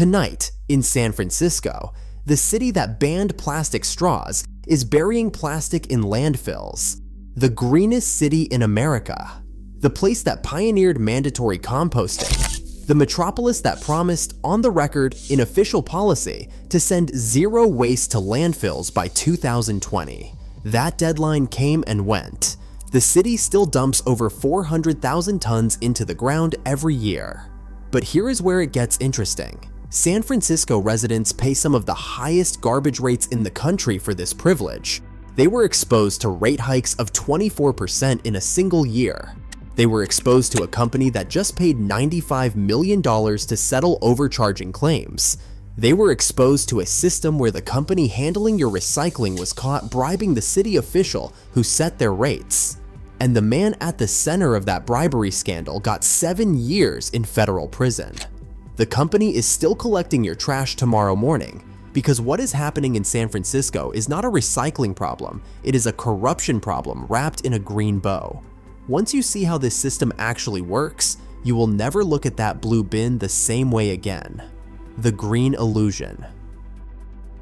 Tonight, in San Francisco, the city that banned plastic straws is burying plastic in landfills. The greenest city in America. The place that pioneered mandatory composting. The metropolis that promised, on the record, in official policy, to send zero waste to landfills by 2020. That deadline came and went. The city still dumps over 400,000 tons into the ground every year. But here is where it gets interesting. San Francisco residents pay some of the highest garbage rates in the country for this privilege. They were exposed to rate hikes of 24% in a single year. They were exposed to a company that just paid $95 million to settle overcharging claims. They were exposed to a system where the company handling your recycling was caught bribing the city official who set their rates. And the man at the center of that bribery scandal got 7 years in federal prison. The company is still collecting your trash tomorrow morning, because what is happening in San Francisco is not a recycling problem, it is a corruption problem wrapped in a green bow. Once you see how this system actually works, you will never look at that blue bin the same way again. The green illusion.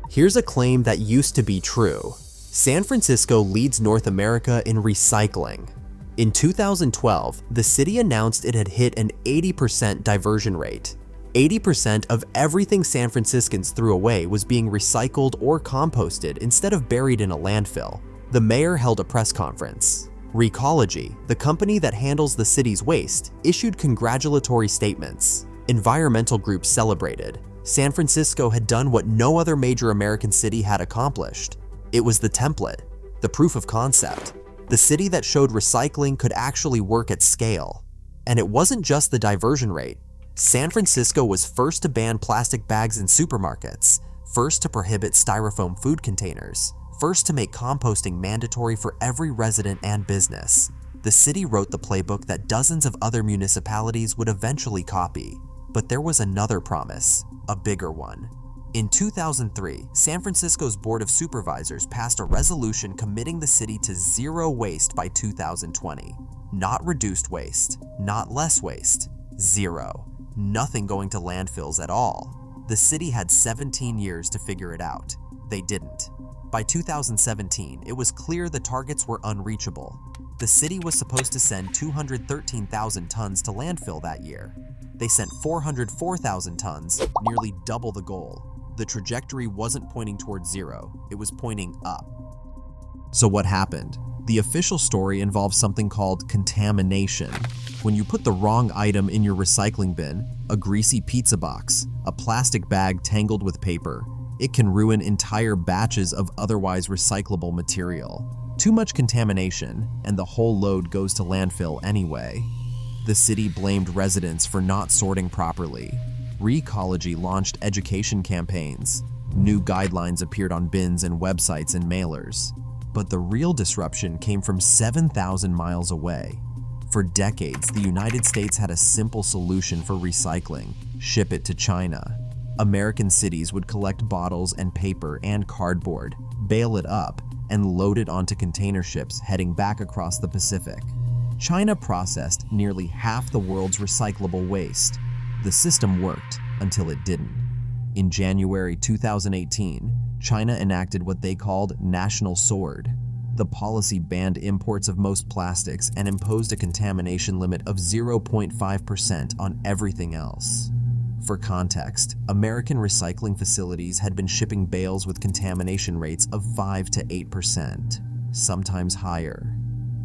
Here's a claim that used to be true. San Francisco leads North America in recycling. In 2012, the city announced it had hit an 80% diversion rate. 80% of everything San Franciscans threw away was being recycled or composted instead of buried in a landfill. The mayor held a press conference. Recology, the company that handles the city's waste, issued congratulatory statements. Environmental groups celebrated. San Francisco had done what no other major American city had accomplished. It was the template, the proof of concept, the city that showed recycling could actually work at scale. And it wasn't just the diversion rate. San Francisco was first to ban plastic bags in supermarkets, first to prohibit styrofoam food containers, first to make composting mandatory for every resident and business. The city wrote the playbook that dozens of other municipalities would eventually copy. But there was another promise, a bigger one. In 2003, San Francisco's Board of Supervisors passed a resolution committing the city to zero waste by 2020. Not reduced waste, not less waste, zero. Nothing going to landfills at all. The city had 17 years to figure it out. They didn't. By 2017, it was clear the targets were unreachable. The city was supposed to send 213,000 tons to landfill that year. They sent 404,000 tons, nearly double the goal. The trajectory wasn't pointing towards zero, it was pointing up. So what happened? The official story involves something called contamination. When you put the wrong item in your recycling bin, a greasy pizza box, a plastic bag tangled with paper, it can ruin entire batches of otherwise recyclable material. Too much contamination, and the whole load goes to landfill anyway. The city blamed residents for not sorting properly. Recology launched education campaigns. New guidelines appeared on bins and websites and mailers. But the real disruption came from 7,000 miles away. For decades, the United States had a simple solution for recycling: ship it to China. American cities would collect bottles and paper and cardboard, bale it up, and load it onto container ships heading back across the Pacific. China processed nearly half the world's recyclable waste. The system worked until it didn't. In January 2018, China enacted what they called National Sword. The policy banned imports of most plastics and imposed a contamination limit of 0.5% on everything else. For context, American recycling facilities had been shipping bales with contamination rates of 5 to 8%, sometimes higher.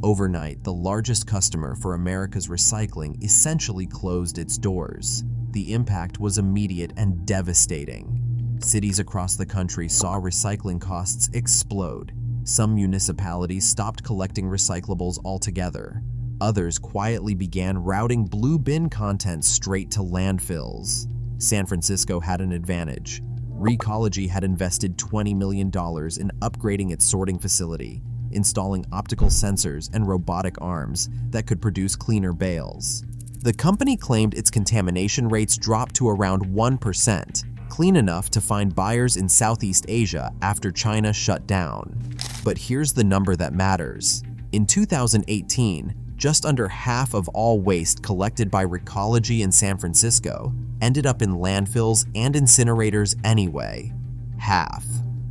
Overnight, the largest customer for America's recycling essentially closed its doors. The impact was immediate and devastating. Cities across the country saw recycling costs explode. Some municipalities stopped collecting recyclables altogether. Others quietly began routing blue bin content straight to landfills. San Francisco had an advantage. Recology had invested $20 million in upgrading its sorting facility, installing optical sensors and robotic arms that could produce cleaner bales. The company claimed its contamination rates dropped to around 1%, clean enough to find buyers in Southeast Asia after China shut down. But here's the number that matters. In 2018, just under half of all waste collected by Recology in San Francisco ended up in landfills and incinerators anyway. Half.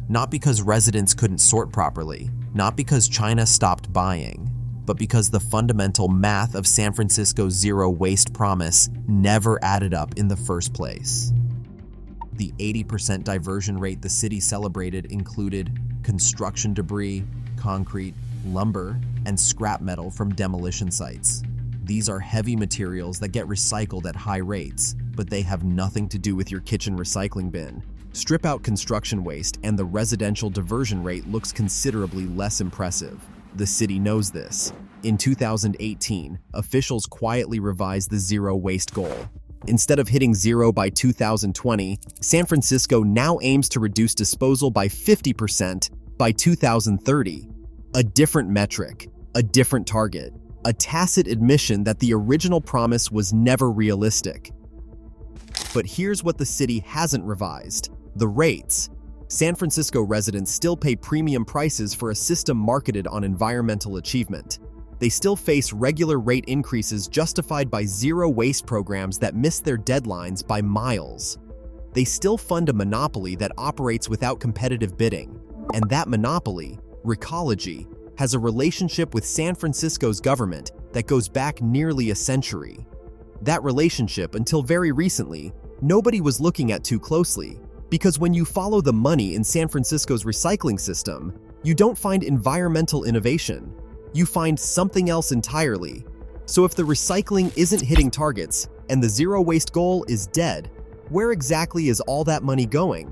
Not because residents couldn't sort properly, not because China stopped buying, but because the fundamental math of San Francisco's zero waste promise never added up in the first place. The 80% diversion rate the city celebrated included construction debris, concrete, lumber, and scrap metal from demolition sites. These are heavy materials that get recycled at high rates, but they have nothing to do with your kitchen recycling bin. Strip out construction waste and the residential diversion rate looks considerably less impressive. The city knows this. In 2018, officials quietly revised the zero waste goal. Instead of hitting zero by 2020, San Francisco now aims to reduce disposal by 50% by 2030. A different metric, a different target, a tacit admission that the original promise was never realistic. But here's what the city hasn't revised: the rates. San Francisco residents still pay premium prices for a system marketed on environmental achievement. They still face regular rate increases justified by zero waste programs that miss their deadlines by miles. They still fund a monopoly that operates without competitive bidding, and that monopoly, Recology, has a relationship with San Francisco's government that goes back nearly a century. That relationship, until very recently, nobody was looking at too closely, because when you follow the money in San Francisco's recycling system, you don't find environmental innovation. You find something else entirely. So if the recycling isn't hitting targets and the zero waste goal is dead, where exactly is all that money going?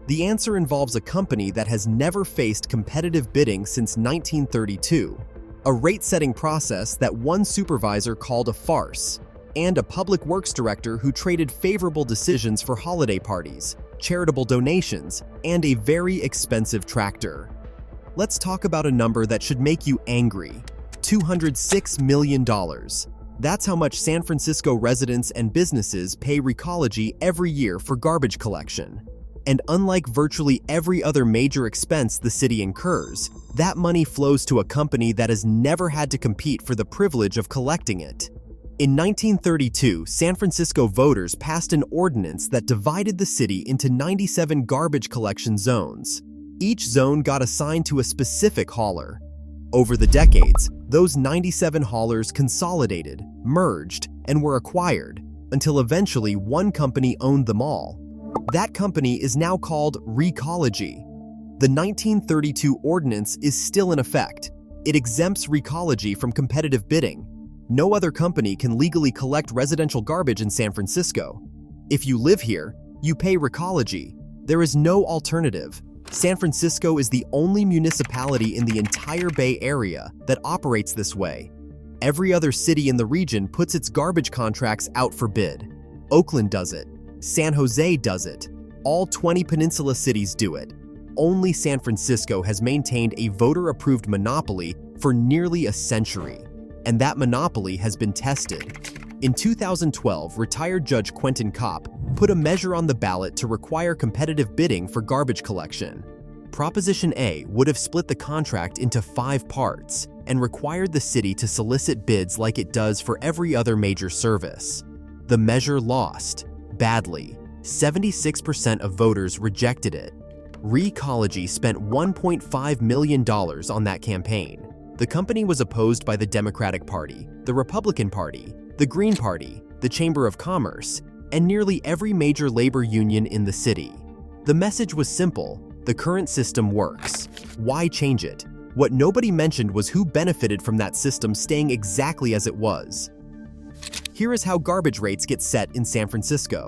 The answer involves a company that has never faced competitive bidding since 1932, a rate-setting process that one supervisor called a farce, and a public works director who traded favorable decisions for holiday parties, charitable donations, and a very expensive tractor. Let's talk about a number that should make you angry: $206 million. That's how much San Francisco residents and businesses pay Recology every year for garbage collection. And unlike virtually every other major expense the city incurs, that money flows to a company that has never had to compete for the privilege of collecting it. In 1932, San Francisco voters passed an ordinance that divided the city into 97 garbage collection zones. Each zone got assigned to a specific hauler. Over the decades, those 97 haulers consolidated, merged, and were acquired, until eventually one company owned them all. That company is now called Recology. The 1932 ordinance is still in effect. It exempts Recology from competitive bidding. No other company can legally collect residential garbage in San Francisco. If you live here, you pay Recology. There is no alternative. San Francisco is the only municipality in the entire Bay Area that operates this way. Every other city in the region puts its garbage contracts out for bid. Oakland does it. San Jose does it. All 20 peninsula cities do it. Only San Francisco has maintained a voter-approved monopoly for nearly a century, and that monopoly has been tested. In 2012, retired Judge Quentin Kopp put a measure on the ballot to require competitive bidding for garbage collection. Proposition A would have split the contract into 5 parts and required the city to solicit bids like it does for every other major service. The measure lost. Badly. 76% of voters rejected it. Recology spent $1.5 million on that campaign. The company was opposed by the Democratic Party, the Republican Party, the Green Party, the Chamber of Commerce, and nearly every major labor union in the city. The message was simple: the current system works. Why change it? What nobody mentioned was who benefited from that system staying exactly as it was. Here is how garbage rates get set in San Francisco.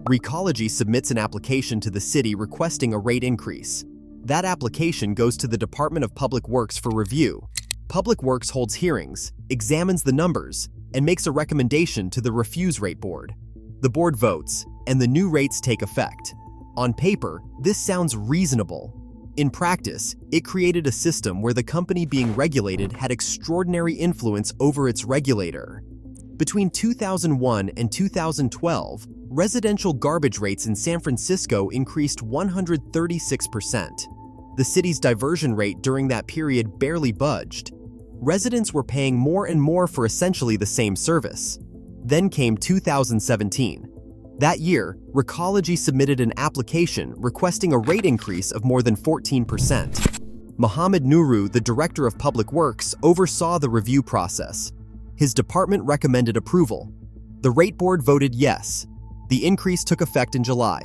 Recology submits an application to the city requesting a rate increase. That application goes to the Department of Public Works for review. Public Works holds hearings, examines the numbers, and makes a recommendation to the Refuse Rate Board. The board votes, and the new rates take effect. On paper, this sounds reasonable. In practice, it created a system where the company being regulated had extraordinary influence over its regulator. Between 2001 and 2012, residential garbage rates in San Francisco increased 136%. The city's diversion rate during that period barely budged. Residents were paying more and more for essentially the same service. Then came 2017. That year, Recology submitted an application requesting a rate increase of more than 14%. Mohammed Nuru, the director of public works, oversaw the review process. His department recommended approval. The rate board voted yes. The increase took effect in July.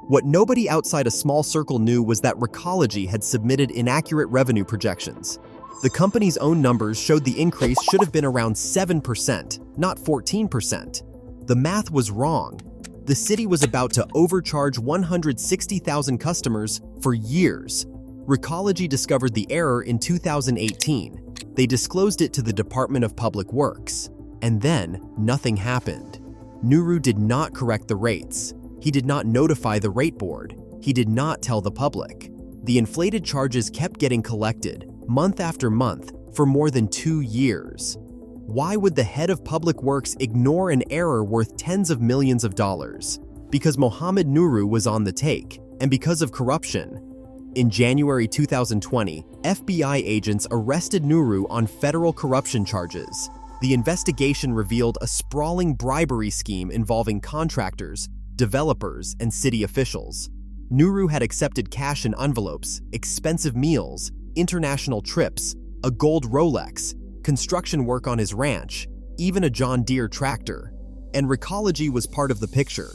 What nobody outside a small circle knew was that Recology had submitted inaccurate revenue projections. The company's own numbers showed the increase should have been around 7%, not 14%. The math was wrong. The city was about to overcharge 160,000 customers for years. Recology discovered the error in 2018. They disclosed it to the Department of Public Works. And then, nothing happened. Nuru did not correct the rates. He did not notify the rate board. He did not tell the public. The inflated charges kept getting collected, month after month, for more than 2 years. Why would the head of public works ignore an error worth tens of millions of dollars? Because Mohammed Nuru was on the take, and because of corruption. In January 2020, FBI agents arrested Nuru on federal corruption charges. The investigation revealed a sprawling bribery scheme involving contractors, developers, and city officials. Nuru had accepted cash in envelopes, expensive meals, international trips, a gold Rolex, construction work on his ranch, even a John Deere tractor. And Recology was part of the picture.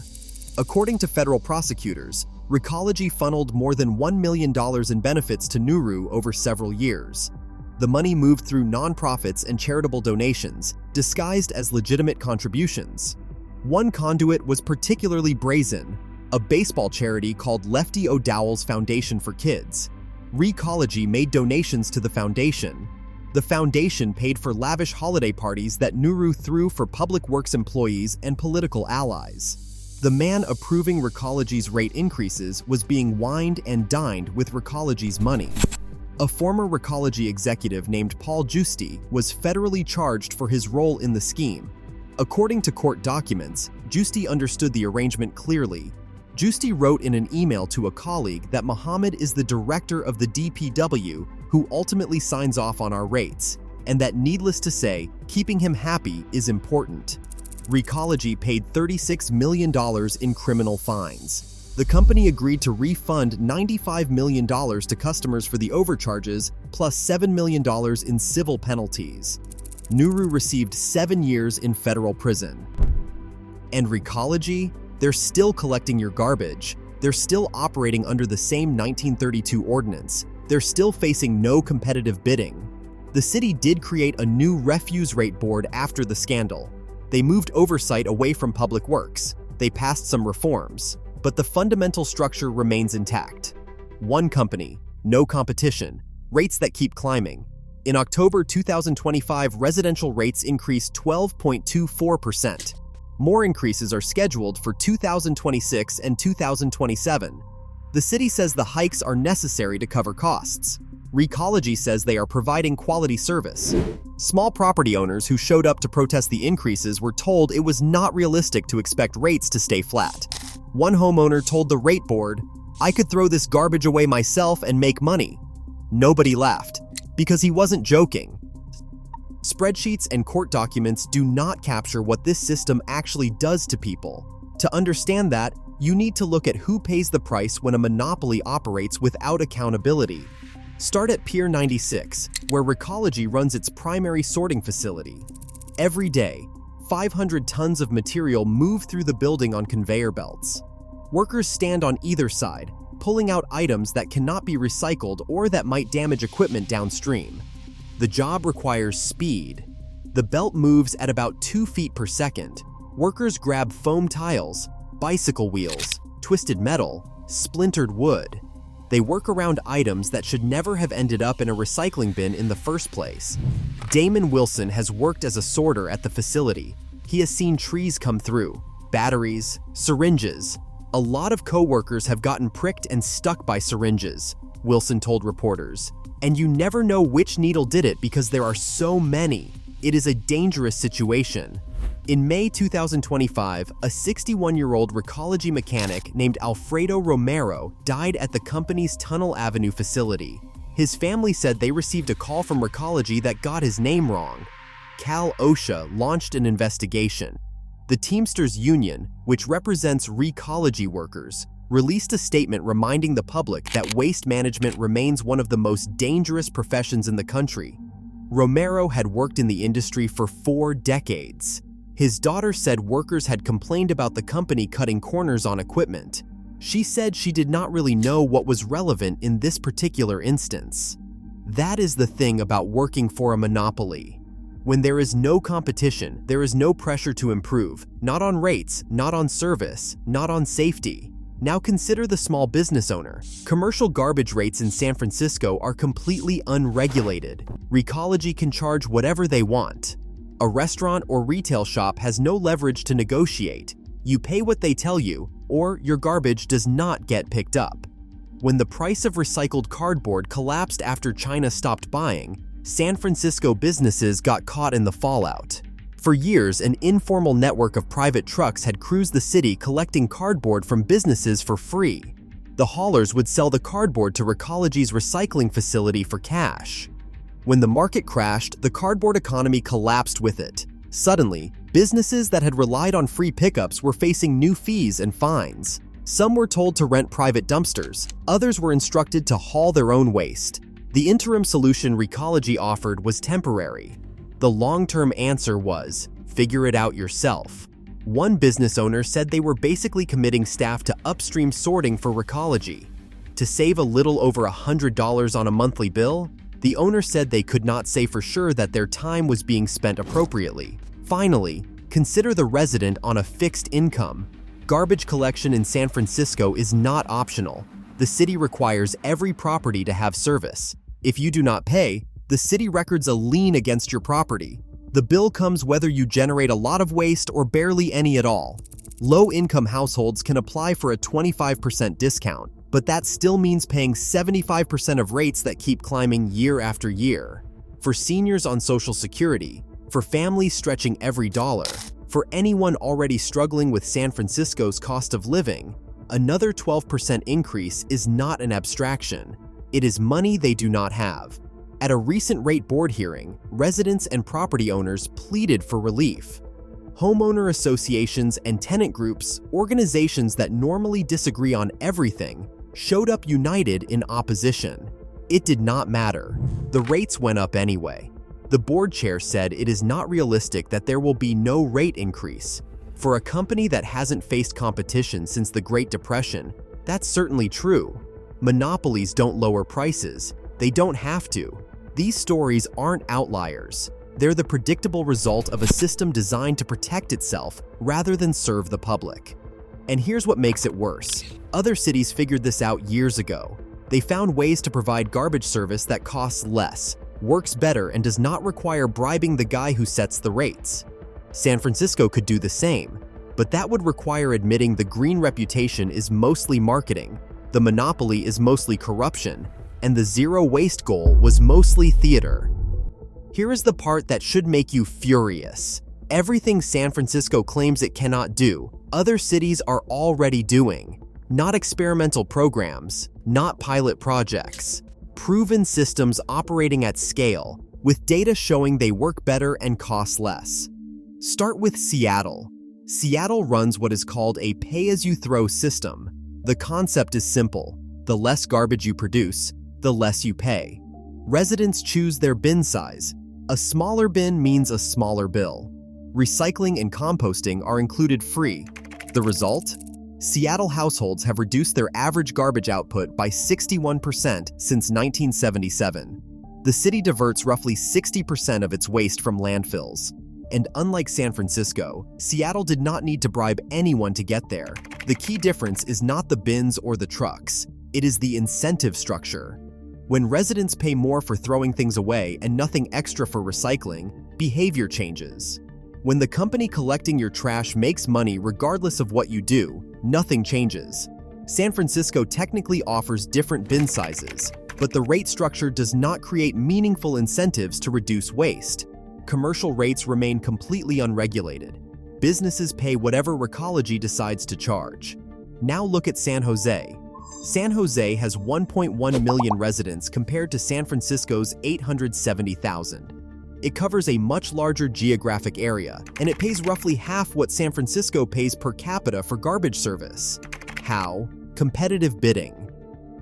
According to federal prosecutors, Recology funneled more than $1 million in benefits to Nuru over several years. The money moved through nonprofits and charitable donations, disguised as legitimate contributions. One conduit was particularly brazen, a baseball charity called Lefty O'Dowell's Foundation for Kids. Recology made donations to the foundation. The foundation paid for lavish holiday parties that Nuru threw for public works employees and political allies. The man approving Recology's rate increases was being wined and dined with Recology's money. A former Recology executive named Paul Giusti was federally charged for his role in the scheme. According to court documents, Giusti understood the arrangement clearly. Giusti wrote in an email to a colleague that Mohammed is the director of the DPW who ultimately signs off on our rates, and that, needless to say, keeping him happy is important. Recology paid $36 million in criminal fines. The company agreed to refund $95 million to customers for the overcharges, plus $7 million in civil penalties. Nuru received 7 years in federal prison. And Recology? They're still collecting your garbage. They're still operating under the same 1932 ordinance. They're still facing no competitive bidding. The city did create a new refuse rate board after the scandal. They moved oversight away from public works. They passed some reforms. But the fundamental structure remains intact. One company, no competition, rates that keep climbing. In October 2025, residential rates increased 12.24%. More increases are scheduled for 2026 and 2027. The city says the hikes are necessary to cover costs. Recology says they are providing quality service. Small property owners who showed up to protest the increases were told it was not realistic to expect rates to stay flat. One homeowner told the rate board, "I could throw this garbage away myself and make money." Nobody laughed, because he wasn't joking. Spreadsheets and court documents do not capture what this system actually does to people. To understand that, you need to look at who pays the price when a monopoly operates without accountability. Start at Pier 96, where Recology runs its primary sorting facility. Every day, 500 tons of material move through the building on conveyor belts. Workers stand on either side, pulling out items that cannot be recycled or that might damage equipment downstream. The job requires speed. The belt moves at about 2 feet per second. Workers grab foam tiles, bicycle wheels, twisted metal, splintered wood. They work around items that should never have ended up in a recycling bin in the first place. Damon Wilson has worked as a sorter at the facility. He has seen trees come through, batteries, syringes. A lot of co-workers have gotten pricked and stuck by syringes, Wilson told reporters. And you never know which needle did it because there are so many. It is a dangerous situation. In May 2025, a 61-year-old Recology mechanic named Alfredo Romero died at the company's Tunnel Avenue facility. His family said they received a call from Recology that got his name wrong. Cal OSHA launched an investigation. The Teamsters Union, which represents Recology workers, released a statement reminding the public that waste management remains one of the most dangerous professions in the country. Romero had worked in the industry for 4 decades. His daughter said workers had complained about the company cutting corners on equipment. She said she did not really know what was relevant in this particular instance. That is the thing about working for a monopoly. When there is no competition, there is no pressure to improve, not on rates, not on service, not on safety. Now consider the small business owner. Commercial garbage rates in San Francisco are completely unregulated. Recology can charge whatever they want. A restaurant or retail shop has no leverage to negotiate. You pay what they tell you, or your garbage does not get picked up. When the price of recycled cardboard collapsed after China stopped buying, San Francisco businesses got caught in the fallout. For years, an informal network of private trucks had cruised the city collecting cardboard from businesses for free. The haulers would sell the cardboard to Recology's recycling facility for cash. When the market crashed, the cardboard economy collapsed with it. Suddenly, businesses that had relied on free pickups were facing new fees and fines. Some were told to rent private dumpsters, others were instructed to haul their own waste. The interim solution Recology offered was temporary. The long-term answer was, figure it out yourself. One business owner said they were basically committing staff to upstream sorting for Recology. To save a little over $100 on a monthly bill, the owner said they could not say for sure that their time was being spent appropriately. Finally, consider the resident on a fixed income. Garbage collection in San Francisco is not optional. The city requires every property to have service. If you do not pay, the city records a lien against your property. The bill comes whether you generate a lot of waste or barely any at all. Low-income households can apply for a 25% discount, but that still means paying 75% of rates that keep climbing year after year. For seniors on Social Security, for families stretching every dollar, for anyone already struggling with San Francisco's cost of living, another 12% increase is not an abstraction. It is money they do not have. At a recent rate board hearing, residents and property owners pleaded for relief. Homeowner associations and tenant groups, organizations that normally disagree on everything, showed up united in opposition. It did not matter. The rates went up anyway. The board chair said it is not realistic that there will be no rate increase. For a company that hasn't faced competition since the Great Depression, that's certainly true. Monopolies don't lower prices. They don't have to. These stories aren't outliers. They're the predictable result of a system designed to protect itself rather than serve the public. And here's what makes it worse. Other cities figured this out years ago. They found ways to provide garbage service that costs less, works better, and does not require bribing the guy who sets the rates. San Francisco could do the same, but that would require admitting the green reputation is mostly marketing, the monopoly is mostly corruption, and the zero waste goal was mostly theater. Here is the part that should make you furious. Everything San Francisco claims it cannot do, other cities are already doing. Not experimental programs, not pilot projects. Proven systems operating at scale, with data showing they work better and cost less. Start with Seattle. Seattle runs what is called a pay-as-you-throw system. The concept is simple. The less garbage you produce, the less you pay. Residents choose their bin size. A smaller bin means a smaller bill. Recycling and composting are included free. The result? Seattle households have reduced their average garbage output by 61% since 1977. The city diverts roughly 60% of its waste from landfills. And unlike San Francisco, Seattle did not need to bribe anyone to get there. The key difference is not the bins or the trucks. It is the incentive structure. When residents pay more for throwing things away and nothing extra for recycling, behavior changes. When the company collecting your trash makes money regardless of what you do, nothing changes. San Francisco technically offers different bin sizes, but the rate structure does not create meaningful incentives to reduce waste. Commercial rates remain completely unregulated. Businesses pay whatever Recology decides to charge. Now look at San Jose. San Jose has 1.1 million residents compared to San Francisco's 870,000. It covers a much larger geographic area, and it pays roughly half what San Francisco pays per capita for garbage service. How? Competitive bidding.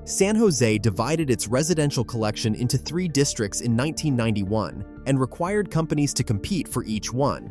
San Jose divided its residential collection into 3 districts in 1991 and required companies to compete for each one.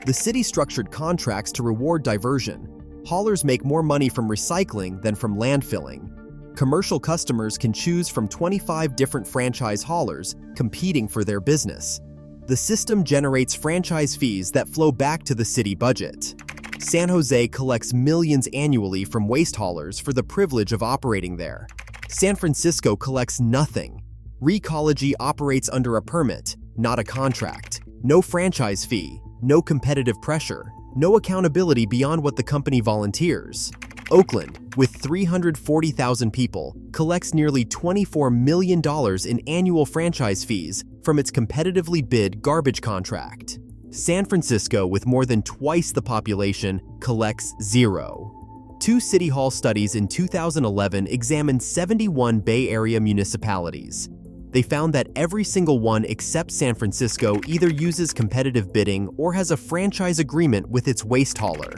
The city structured contracts to reward diversion. Haulers make more money from recycling than from landfilling. Commercial customers can choose from 25 different franchise haulers competing for their business. The system generates franchise fees that flow back to the city budget. San Jose collects millions annually from waste haulers for the privilege of operating there. San Francisco collects nothing. Recology operates under a permit, not a contract. No franchise fee, no competitive pressure, no accountability beyond what the company volunteers. Oakland, with 340,000 people, collects nearly $24 million in annual franchise fees from its competitively bid garbage contract. San Francisco, with more than twice the population, collects zero. 2 City Hall studies in 2011 examined 71 Bay Area municipalities. They found that every single one except San Francisco either uses competitive bidding or has a franchise agreement with its waste hauler.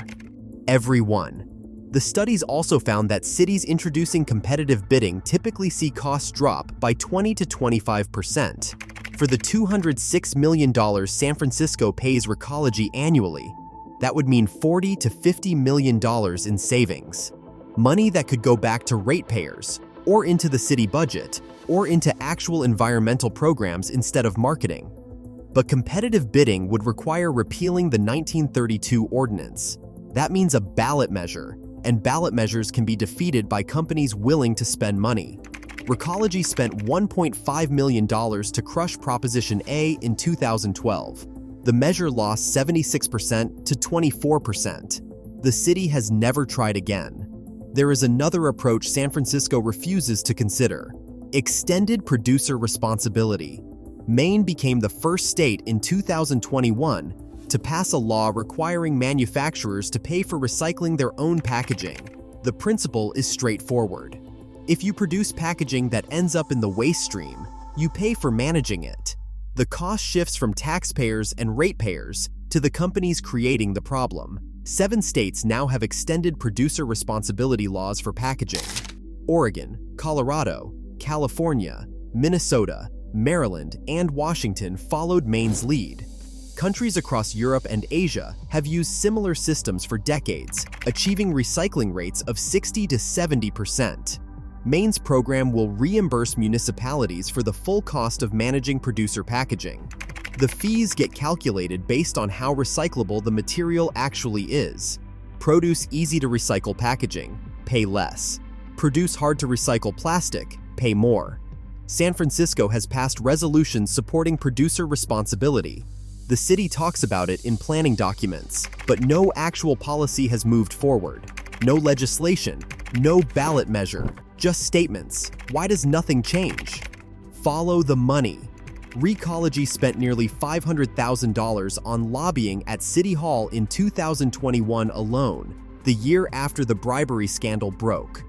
Every one. The studies also found that cities introducing competitive bidding typically see costs drop by 20 to 25%. For the $206 million San Francisco pays Recology annually, that would mean $40 to $50 million in savings. Money that could go back to ratepayers, or into the city budget, or into actual environmental programs instead of marketing. But competitive bidding would require repealing the 1932 ordinance. That means a ballot measure, and ballot measures can be defeated by companies willing to spend money. Recology spent $1.5 million to crush Proposition A in 2012. The measure lost 76% to 24%. The city has never tried again. There is another approach San Francisco refuses to consider: extended producer responsibility. Maine became the first state in 2021 to pass a law requiring manufacturers to pay for recycling their own packaging. The principle is straightforward. If you produce packaging that ends up in the waste stream, you pay for managing it. The cost shifts from taxpayers and ratepayers to the companies creating the problem. 7 states now have extended producer responsibility laws for packaging. Oregon, Colorado, California, Minnesota, Maryland, and Washington followed Maine's lead. Countries across Europe and Asia have used similar systems for decades, achieving recycling rates of 60 to 70%. Maine's program will reimburse municipalities for the full cost of managing producer packaging. The fees get calculated based on how recyclable the material actually is. Produce easy-to-recycle packaging, pay less. Produce hard-to-recycle plastic, pay more. San Francisco has passed resolutions supporting producer responsibility. The city talks about it in planning documents, but no actual policy has moved forward. No legislation, no ballot measure, just statements. Why does nothing change? Follow the money. Recology spent nearly $500,000 on lobbying at City Hall in 2021 alone, the year after the bribery scandal broke.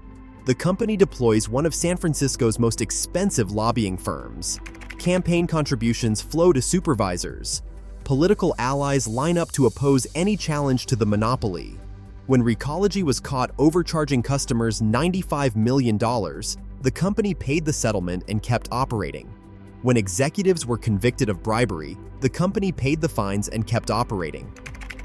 The company deploys one of San Francisco's most expensive lobbying firms. Campaign contributions flow to supervisors. Political allies line up to oppose any challenge to the monopoly. When Recology was caught overcharging customers $95 million, the company paid the settlement and kept operating. When executives were convicted of bribery, the company paid the fines and kept operating.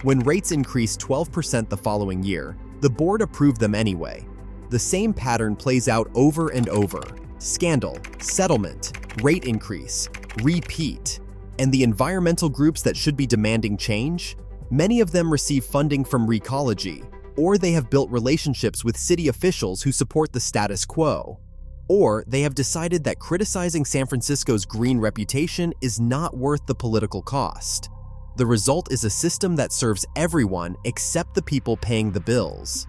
When rates increased 12% the following year, the board approved them anyway. The same pattern plays out over and over. Scandal, settlement, rate increase, repeat. And the environmental groups that should be demanding change? Many of them receive funding from Recology, or they have built relationships with city officials who support the status quo. Or they have decided that criticizing San Francisco's green reputation is not worth the political cost. The result is a system that serves everyone except the people paying the bills.